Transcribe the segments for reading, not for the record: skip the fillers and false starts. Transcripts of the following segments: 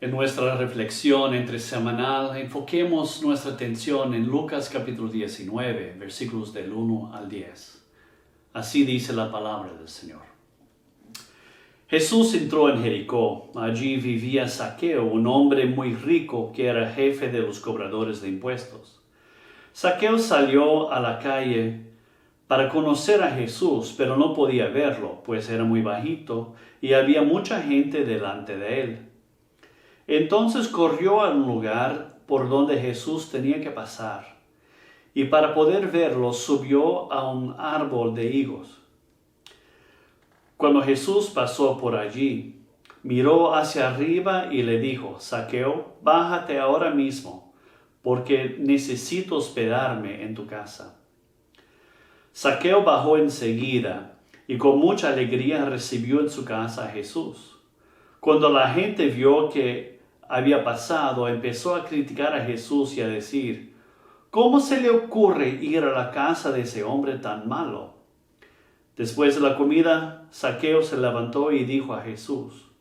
En nuestra reflexión entre semanal, enfoquemos nuestra atención en Lucas capítulo 19, versículos del 1 al 10. Así dice la palabra del Señor. Jesús entró en Jericó. Allí vivía Zaqueo, un hombre muy rico que era jefe de los cobradores de impuestos. Zaqueo salió a la calle para conocer a Jesús, pero no podía verlo, pues era muy bajito y había mucha gente delante de él. Entonces corrió a un lugar por donde Jesús tenía que pasar, y para poder verlo subió a un árbol de higos. Cuando Jesús pasó por allí, miró hacia arriba y le dijo: Zaqueo, bájate ahora mismo, porque necesito hospedarme en tu casa. Zaqueo bajó enseguida y con mucha alegría recibió en su casa a Jesús. Cuando la gente vio que había pasado, empezó a criticar a Jesús y a decir: ¿cómo se le ocurre ir a la casa de ese hombre tan malo? Después de la comida, Zaqueo se levantó y dijo a Jesús: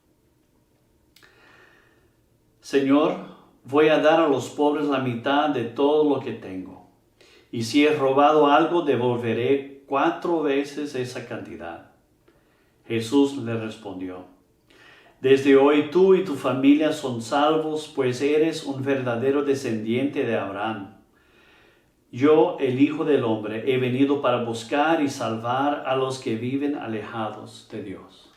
Señor, voy a dar a los pobres la mitad de todo lo que tengo. Y si he robado algo, devolveré 4 veces esa cantidad. Jesús le respondió: Desde hoy tú y tu familia son salvos, pues eres un verdadero descendiente de Abraham. Yo, el Hijo del Hombre, he venido para buscar y salvar a los que viven alejados de Dios.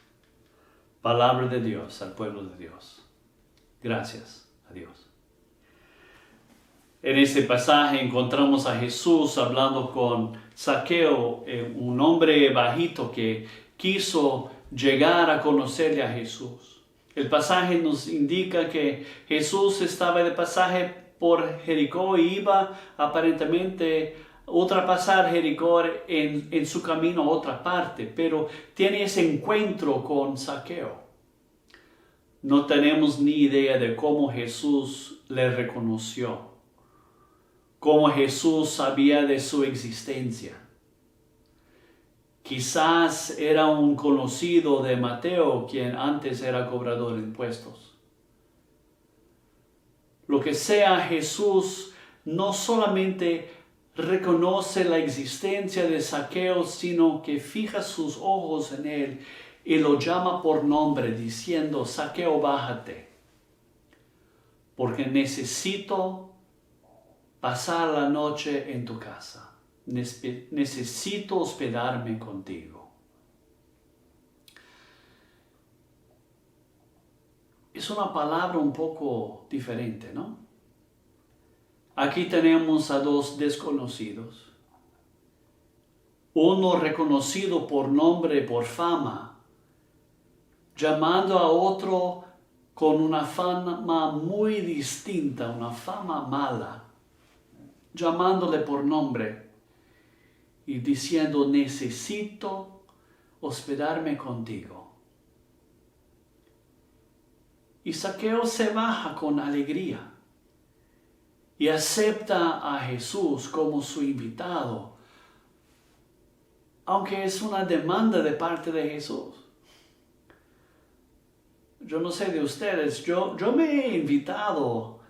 Palabra de Dios al pueblo de Dios. Gracias a Dios. En este pasaje encontramos a Jesús hablando con Zaqueo, un hombre bajito que quiso llegar a conocerle a Jesús. El pasaje nos indica que Jesús estaba de pasaje por Jericó y iba aparentemente a ultrapasar Jericó en su camino a otra parte, pero tiene ese encuentro con Zaqueo. No tenemos ni idea de cómo Jesús le reconoció, cómo Jesús sabía de su existencia. Quizás era un conocido de Mateo, quien antes era cobrador de impuestos. Lo que sea, Jesús no solamente reconoce la existencia de Zaqueo, sino que fija sus ojos en él y lo llama por nombre, diciendo: Zaqueo, bájate, porque necesito pasar la noche en tu casa. Necesito hospedarme contigo. Es una palabra un poco diferente, ¿no? Aquí tenemos a 2 desconocidos. Uno reconocido por nombre, por fama, llamando a otro con una fama muy distinta, una fama mala, llamándole por nombre y diciendo: necesito hospedarme contigo. Y Zaqueo se baja con alegría y acepta a Jesús como su invitado, aunque es una demanda de parte de Jesús. Yo no sé de ustedes, yo me he invitado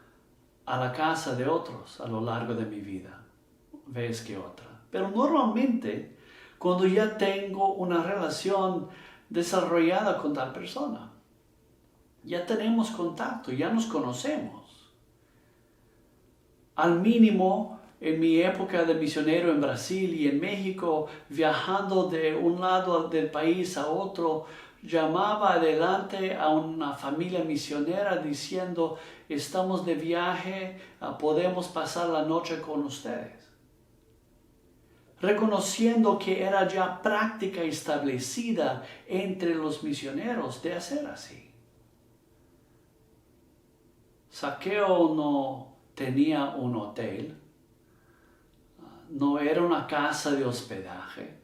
a la casa de otros a lo largo de mi vida, vez que otra. Pero normalmente, cuando ya tengo una relación desarrollada con tal persona, ya tenemos contacto, ya nos conocemos. Al mínimo, en mi época de misionero en Brasil y en México, viajando de un lado del país a otro, llamaba adelante a una familia misionera diciendo: estamos de viaje, podemos pasar la noche con ustedes. Reconociendo que era ya práctica establecida entre los misioneros de hacer así. Zaqueo no tenía un hotel, no era una casa de hospedaje.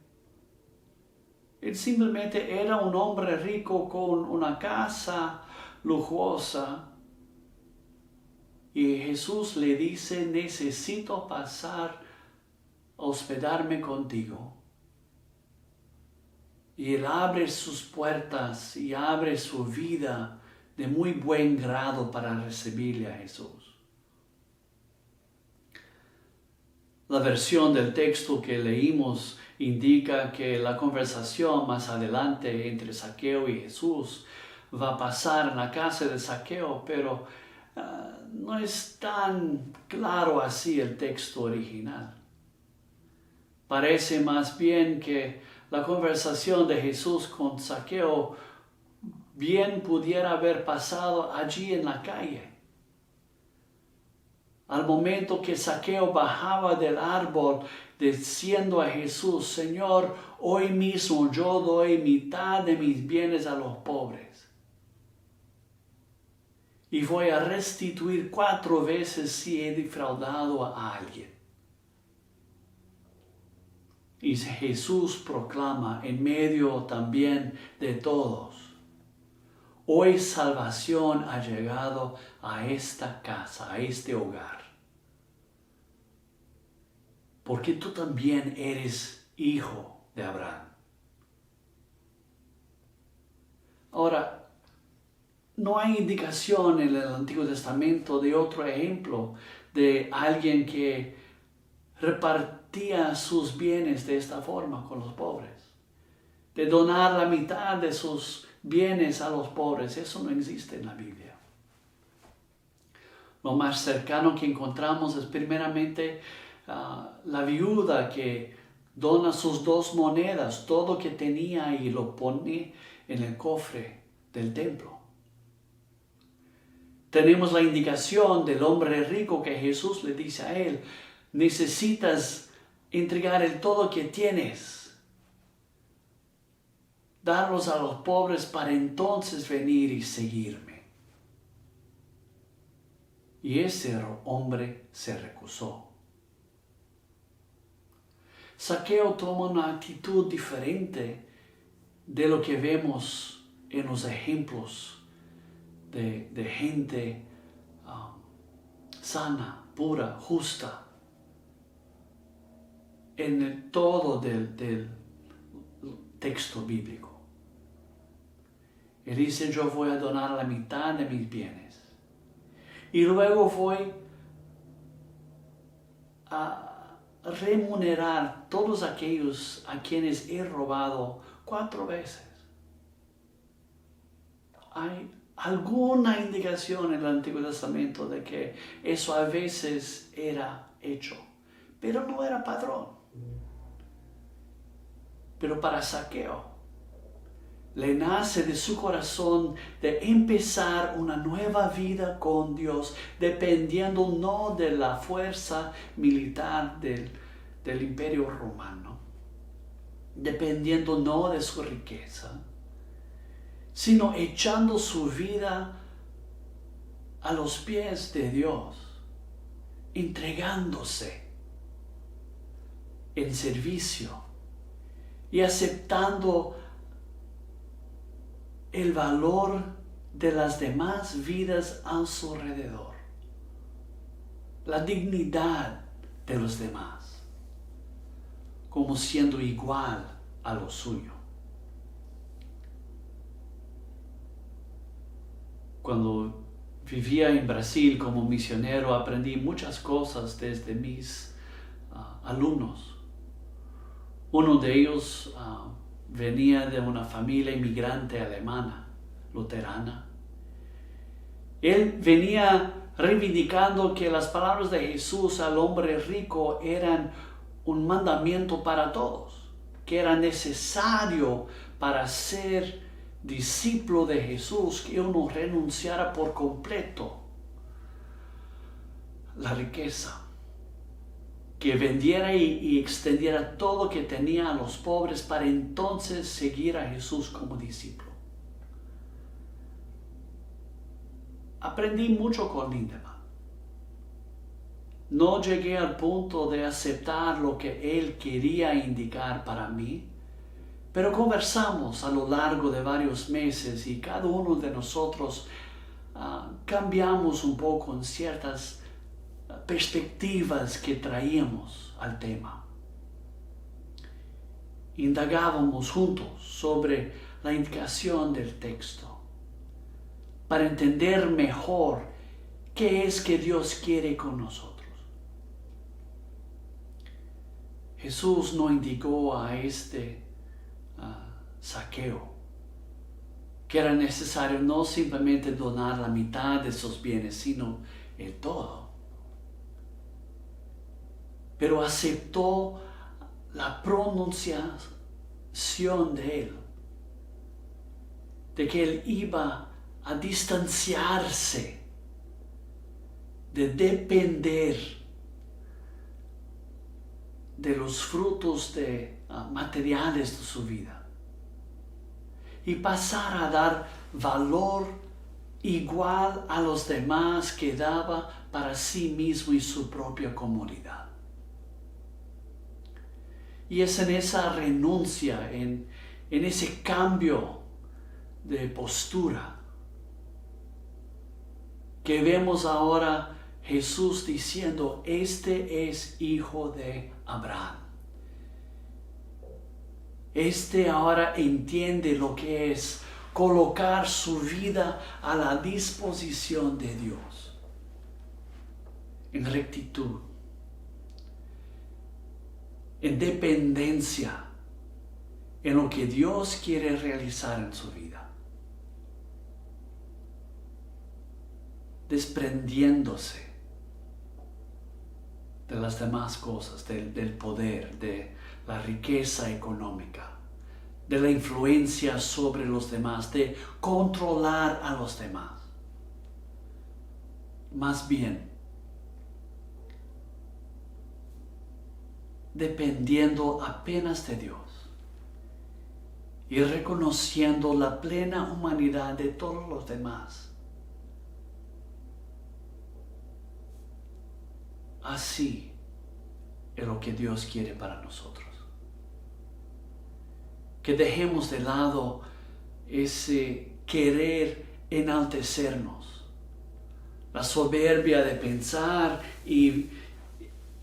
Él simplemente era un hombre rico con una casa lujosa. Y Jesús le dice: necesito pasar a hospedarme contigo. Y Él abre sus puertas y abre su vida de muy buen grado para recibirle a Jesús. La versión del texto que leímos indica que la conversación más adelante entre Zaqueo y Jesús va a pasar en la casa de Zaqueo, pero no es tan claro así el texto original. Parece más bien que la conversación de Jesús con Zaqueo bien pudiera haber pasado allí en la calle. Al momento que Zaqueo bajaba del árbol, diciendo a Jesús: Señor, hoy mismo yo doy mitad de mis bienes a los pobres. Y voy a restituir 4 veces si he defraudado a alguien. Y Jesús proclama en medio también de todos: hoy salvación ha llegado a esta casa, a este hogar. Porque tú también eres hijo de Abraham. Ahora, no hay indicación en el Antiguo Testamento de otro ejemplo de alguien que repartía sus bienes de esta forma con los pobres. De donar la mitad de sus bienes a los pobres. Eso no existe en la Biblia. Lo más cercano que encontramos es primeramente la viuda que dona sus 2 monedas, todo que tenía, y lo pone en el cofre del templo. Tenemos la indicación del hombre rico que Jesús le dice a él: necesitas entregar el todo que tienes, darlos a los pobres para entonces venir y seguirme. Y ese hombre se recusó. Zaqueo toma una actitud diferente de lo que vemos en los ejemplos de gente sana, pura, justa, en el todo del texto bíblico. Él dice: yo voy a donar la mitad de mis bienes y luego voy a remunerar todos aquellos a quienes he robado 4 veces. Hay alguna indicación en el Antiguo Testamento de que eso a veces era hecho, pero no era patrón. Pero para Zaqueo le nace de su corazón de empezar una nueva vida con Dios, dependiendo no de la fuerza militar del Imperio Romano, dependiendo no de su riqueza, sino echando su vida a los pies de Dios, entregándose en servicio y aceptando el valor de las demás vidas a su alrededor, la dignidad de los demás, como siendo igual a lo suyo. Cuando vivía en Brasil como misionero, aprendí muchas cosas desde mis alumnos. Uno de ellos venía de una familia inmigrante alemana, luterana. Él venía reivindicando que las palabras de Jesús al hombre rico eran un mandamiento para todos, que era necesario para ser discípulo de Jesús que uno renunciara por completo la riqueza, que vendiera y extendiera todo lo que tenía a los pobres para entonces seguir a Jesús como discípulo. Aprendí mucho con Lindemann. No llegué al punto de aceptar lo que él quería indicar para mí, pero conversamos a lo largo de varios meses y cada uno de nosotros cambiamos un poco en ciertas perspectivas que traíamos al tema. Indagábamos juntos sobre la indicación del texto para entender mejor qué es que Dios quiere con nosotros. Jesús no indicó a Zaqueo que era necesario no simplemente donar la mitad de sus bienes, sino el todo. Pero aceptó la pronunciación de él, de que él iba a distanciarse, de depender de los frutos materiales de su vida y pasar a dar valor igual a los demás que daba para sí mismo y su propia comunidad. Y es en esa renuncia, en ese cambio de postura, que vemos ahora Jesús diciendo: este es hijo de Abraham. Este ahora entiende lo que es colocar su vida a la disposición de Dios, en rectitud, en dependencia, en lo que Dios quiere realizar en su vida, desprendiéndose de las demás cosas, del poder, de la riqueza económica, de la influencia sobre los demás, de controlar a los demás. Más bien, dependiendo apenas de Dios y reconociendo la plena humanidad de todos los demás. Así es lo que Dios quiere para nosotros. Que dejemos de lado ese querer enaltecernos, la soberbia de pensar y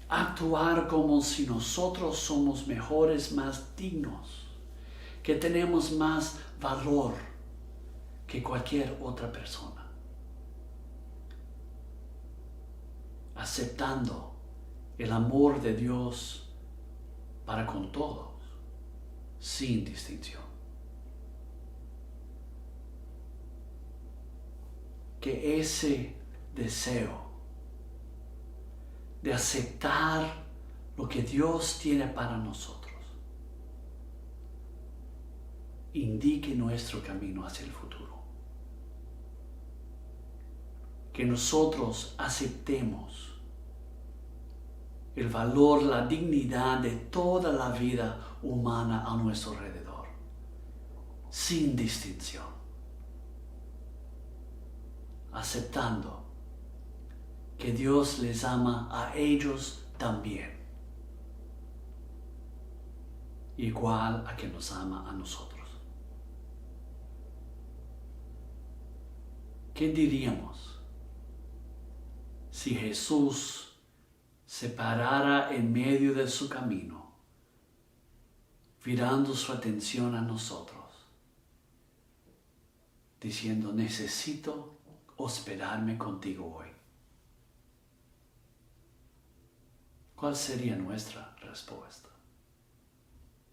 actuar como si nosotros somos mejores, más dignos, que tenemos más valor que cualquier otra persona. Aceptando el amor de Dios para con todos, sin distinción. Que ese deseo de aceptar lo que Dios tiene para nosotros indique nuestro camino hacia el futuro. Que nosotros aceptemos el valor, la dignidad de toda la vida humana a nuestro alrededor, sin distinción, aceptando que Dios les ama a ellos también, igual a que nos ama a nosotros. ¿Qué diríamos si Jesús se parara en medio de su camino, virando su atención a nosotros, diciendo: necesito hospedarme contigo hoy? ¿Cuál sería nuestra respuesta?